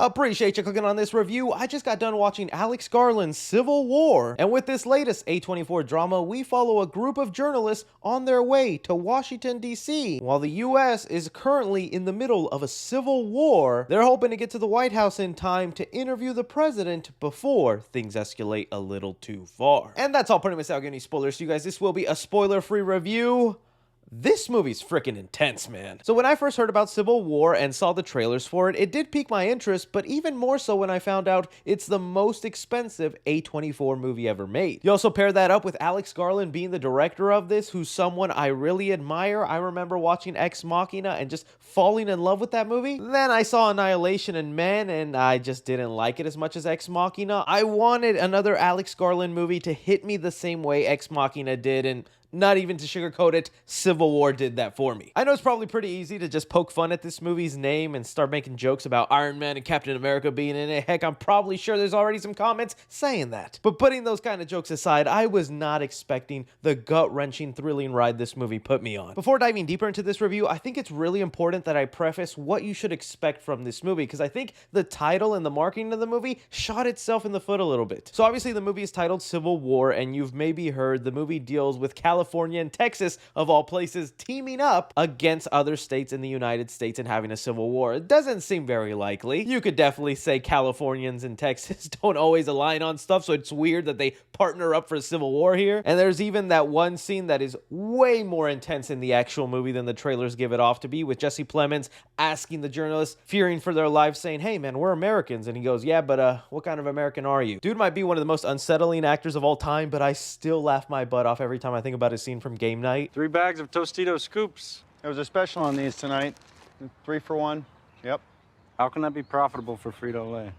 Appreciate you clicking on this review. I just got done watching Alex Garland's Civil War, and with this latest A24 drama, we follow a group of journalists on their way to Washington, D.C. While the U.S. is currently in the middle of a civil war, they're hoping to get to the White House in time to interview the president before things escalate a little too far. And that's all pretty much without getting any spoilers to you guys. This will be a spoiler-free review. This movie's freaking intense, man. So when I first heard about Civil War and saw the trailers for it, it did pique my interest, but even more so when I found out it's the most expensive A24 movie ever made. You also pair that up with Alex Garland being the director of this, who's someone I really admire. I remember watching Ex Machina and just falling in love with that movie. Then I saw Annihilation and Men, and I just didn't like it as much as Ex Machina. I wanted another Alex Garland movie to hit me the same way Ex Machina did, and not even to sugarcoat it, Civil War did that for me. I know it's probably pretty easy to just poke fun at this movie's name and start making jokes about Iron Man and Captain America being in it. Heck, I'm probably sure there's already some comments saying that. But putting those kind of jokes aside, I was not expecting the gut-wrenching, thrilling ride this movie put me on. Before diving deeper into this review, I think it's really important that I preface what you should expect from this movie, because I think the title and the marketing of the movie shot itself in the foot a little bit. So obviously the movie is titled Civil War, and you've maybe heard the movie deals with California and Texas, of all places, teaming up against other states in the United States and having a civil war. It doesn't seem very likely. You could definitely say Californians and Texas don't always align on stuff, so it's weird that they partner up for a civil war here. And there's even that one scene that is way more intense in the actual movie than the trailers give it off to be, with Jesse Plemons asking the journalist, fearing for their lives, saying, "Hey man, we're Americans." And he goes, "Yeah, but what kind of American are you?" Dude might be one of the most unsettling actors of all time, but I still laugh my butt off every time I think about his scene from Game Night. 3 bags of Tostito scoops. There was a special on these tonight. 3 for 1. Yep. How can that be profitable for Frito-Lay?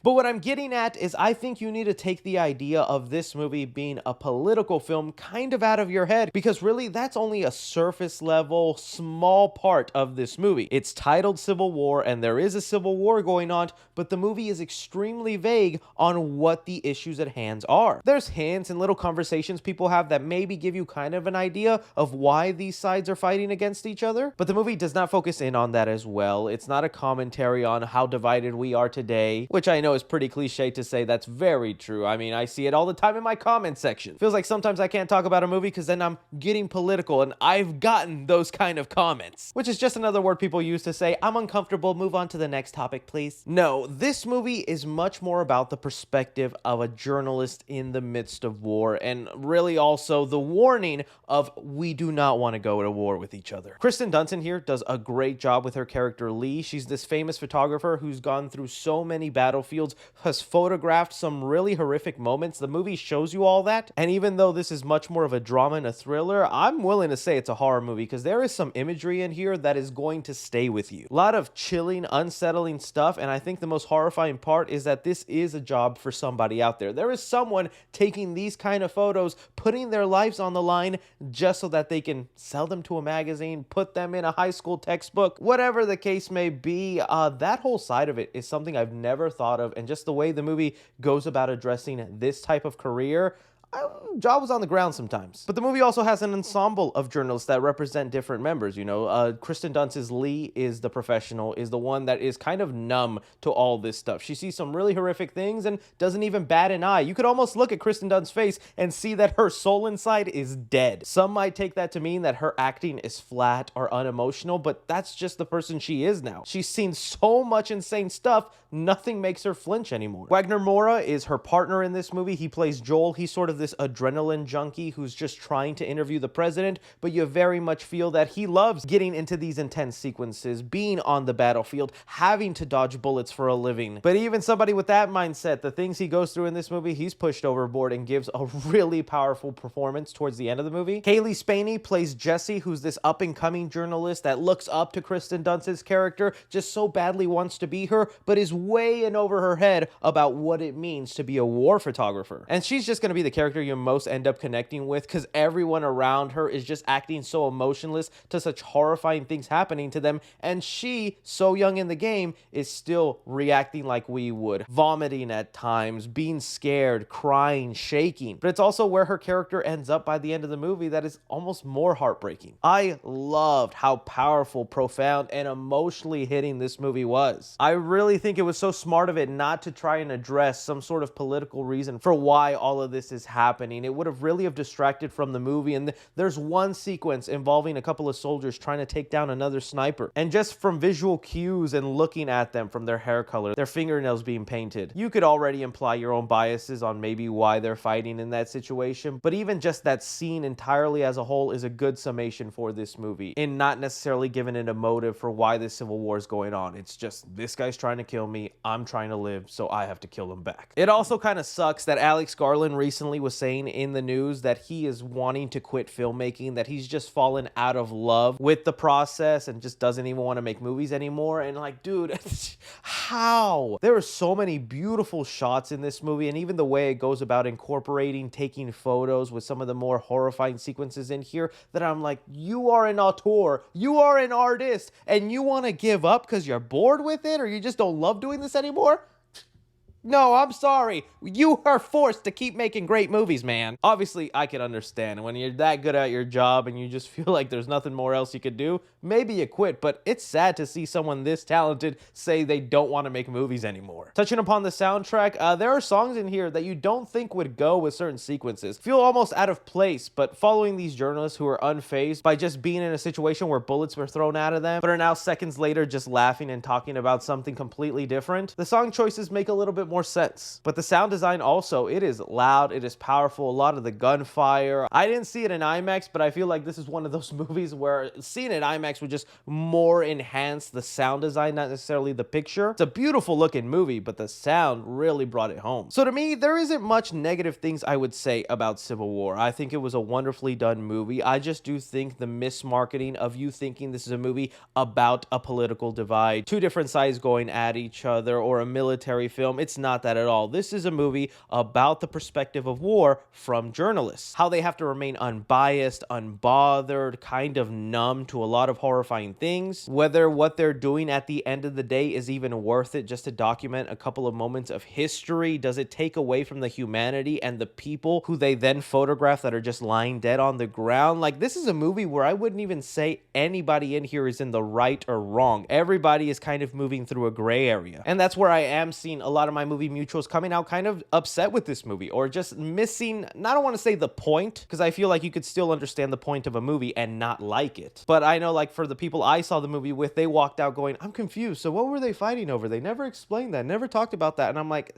But what I'm getting at is I think you need to take the idea of this movie being a political film kind of out of your head, because really that's only a surface level, small part of this movie. It's titled Civil War and there is a civil war going on, but the movie is extremely vague on what the issues at hand are. There's hints and little conversations people have that maybe give you kind of an idea of why these sides are fighting against each other, but the movie does not focus in on that as well. It's not a commentary on how divided we are today, which I know is pretty cliche to say that's very true. I mean, I see it all the time in my comment section. Feels like sometimes I can't talk about a movie because then I'm getting political, and I've gotten those kind of comments, which is just another word people use to say, "I'm uncomfortable, move on to the next topic, please." No, this movie is much more about the perspective of a journalist in the midst of war, and really also the warning of we do not want to go to war with each other. Kristen Dunst here does a great job with her character Lee. She's this famous photographer who's gone through so many battlefields, has photographed some really horrific moments. The movie shows you all that, and even though this is much more of a drama and a thriller, I'm willing to say it's a horror movie because there is some imagery in here that is going to stay with you. A lot of chilling, unsettling stuff, and I think the most horrifying part is that this is a job for somebody out there. There is someone taking these kind of photos, putting their lives on the line just so that they can sell them to a magazine, put them in a high school textbook, whatever the case may be. That whole side of it is something I've never thought of, and just the way the movie goes about addressing this type of career, jaw was on the ground sometimes. But the movie also has an ensemble of journalists that represent different members. You know, Kristen Dunst's Lee is the professional, is the one that is kind of numb to all this stuff. She sees some really horrific things and doesn't even bat an eye. You could almost look at Kristen Dunst's face and see that her soul inside is dead. Some might take that to mean that her acting is flat or unemotional, but that's just the person she is now. She's seen so much insane stuff, nothing makes her flinch anymore. Wagner Moura is her partner in this movie. He plays Joel. He's sort of this adrenaline junkie who's just trying to interview the president, but you very much feel that he loves getting into these intense sequences, being on the battlefield, having to dodge bullets for a living. But even somebody with that mindset, the things he goes through in this movie, he's pushed overboard and gives a really powerful performance towards the end of the movie. Kaylee Spaney plays Jesse, who's this up-and-coming journalist that looks up to Kristen Dunst's character, just so badly wants to be her, but is way in over her head about what it means to be a war photographer. And she's just going to be the character character you most end up connecting with, because everyone around her is just acting so emotionless to such horrifying things happening to them, and she, so young in the game, is still reacting like we would, vomiting at times, being scared, crying, shaking. But it's also where her character ends up by the end of the movie that is almost more heartbreaking. I loved how powerful, profound, and emotionally hitting this movie was. I really think it was so smart of it not to try and address some sort of political reason for why all of this is happening. It would have really have distracted from the movie, and there's one sequence involving a couple of soldiers trying to take down another sniper, and just from visual cues and looking at them, from their hair color, their fingernails being painted, you could already imply your own biases on maybe why they're fighting in that situation. But even just that scene entirely as a whole is a good summation for this movie, in not necessarily giving it a motive for why this civil war is going on. It's just, this guy's trying to kill me, I'm trying to live, so I have to kill him back. It also kind of sucks that Alex Garland recently was saying in the news that he is wanting to quit filmmaking, that he's just fallen out of love with the process and just doesn't even want to make movies anymore. And like, dude, how? There are so many beautiful shots in this movie, and even the way it goes about incorporating taking photos with some of the more horrifying sequences in here, that I'm like, you are an auteur, you are an artist, and you want to give up because you're bored with it, or you just don't love doing this anymore? No, I'm sorry. You are forced to keep making great movies, man. Obviously, I can understand when you're that good at your job and you just feel like there's nothing more else you could do, maybe you quit, but it's sad to see someone this talented say they don't want to make movies anymore. Touching upon the soundtrack, there are songs in here that you don't think would go with certain sequences. Feel almost out of place, but following these journalists who are unfazed by just being in a situation where bullets were thrown out of them, but are now seconds later just laughing and talking about something completely different, the song choices make a little bit more sense. But the sound design also, it is loud, it is powerful, a lot of the gunfire. I didn't see it in IMAX, but I feel like this is one of those movies where seeing it in IMAX would just more enhance the sound design, not necessarily the picture. It's a beautiful looking movie, but the sound really brought it home. So to me, there isn't much negative things I would say about Civil War. I think it was a wonderfully done movie. I just do think the mismarketing of you thinking this is a movie about a political divide, two different sides going at each other, or a military film, it's not that at all. This is a movie about the perspective of war from journalists, how they have to remain unbiased, unbothered, kind of numb to a lot of horrifying things, whether what they're doing at the end of the day is even worth it just to document a couple of moments of history. Does it take away from the humanity and the people who they then photograph that are just lying dead on the ground? Like, this is a movie where I wouldn't even say anybody in here is in the right or wrong. Everybody is kind of moving through a gray area, and that's where I am seeing a lot of my movie mutuals coming out kind of upset with this movie, or just missing, I don't want to say the point, because I feel like you could still understand the point of a movie and not like it. But I know, like, for the people I saw the movie with, they walked out going, I'm confused. So what were they fighting over? They never explained that, never talked about that. And I'm like,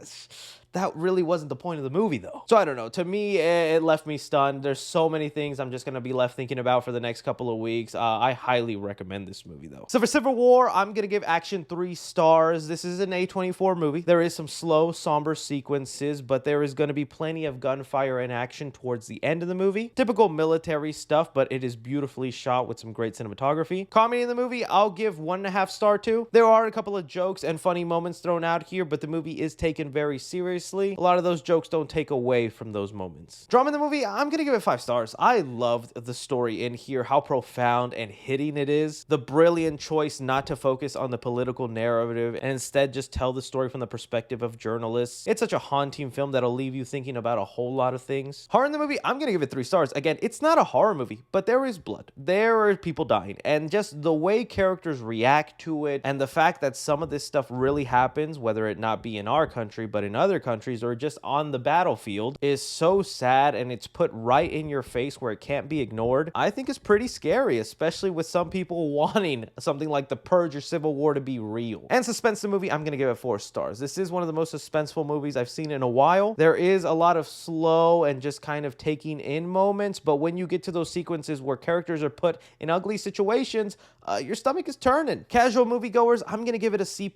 that really wasn't the point of the movie, though. So I don't know. To me, it left me stunned. There's so many things I'm just going to be left thinking about for the next couple of weeks. I highly recommend this movie, though. So for Civil War, I'm going to give action 3 stars. This is an A24 movie. There is some slow, somber sequences, but there is going to be plenty of gunfire and action towards the end of the movie. Typical military stuff, but it is beautifully shot with some great cinematography. Comedy in the movie, I'll give 1.5 stars to. There are a couple of jokes and funny moments thrown out here, but the movie is taken very seriously. A lot of those jokes don't take away from those moments. Drama in the movie, I'm gonna give it 5 stars. I loved the story in here, how profound and hitting it is. The brilliant choice not to focus on the political narrative and instead just tell the story from the perspective of journalists. It's such a haunting film that'll leave you thinking about a whole lot of things. Horror in the movie, I'm gonna give it 3 stars. Again, it's not a horror movie, but there is blood. There are people dying, and just the way characters react to it, and the fact that some of this stuff really happens, whether it not be in our country, but in other countries, or just on the battlefield, is so sad, and it's put right in your face where it can't be ignored. I think it's pretty scary, especially with some people wanting something like The Purge or Civil War to be real. And suspense the movie, I'm gonna give it 4 stars. This is one of the most suspenseful movies I've seen in a while. There is a lot of slow and just kind of taking in moments, but when you get to those sequences where characters are put in ugly situations, your stomach is turning. Casual moviegoers, I'm gonna give it a C+.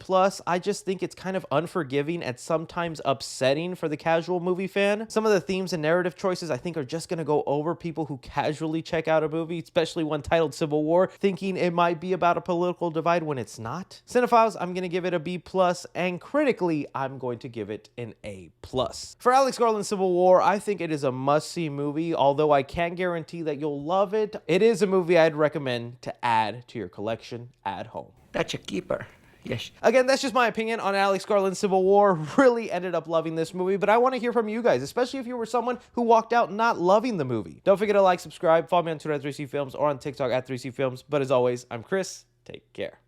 I just think it's kind of unforgiving and sometimes upsetting for the casual movie fan. Some of the themes and narrative choices I think are just gonna go over people who casually check out a movie, especially one titled Civil War, thinking it might be about a political divide when it's not. Cinephiles, I'm gonna give it a B+, and critically, I'm going to give it an A+. For Alex Garland's Civil War, I think it is a must-see movie, although I can't guarantee that you'll love it. It is a movie I'd recommend to add to your collection at home. That's a keeper. Yes. Again, that's just my opinion on Alex Garland's Civil War. Really ended up loving this movie, but I want to hear from you guys, especially if you were someone who walked out not loving the movie. Don't forget to like, subscribe, follow me on Twitter at 3C Films or on TikTok at 3C Films. But as always, I'm Chris. Take care.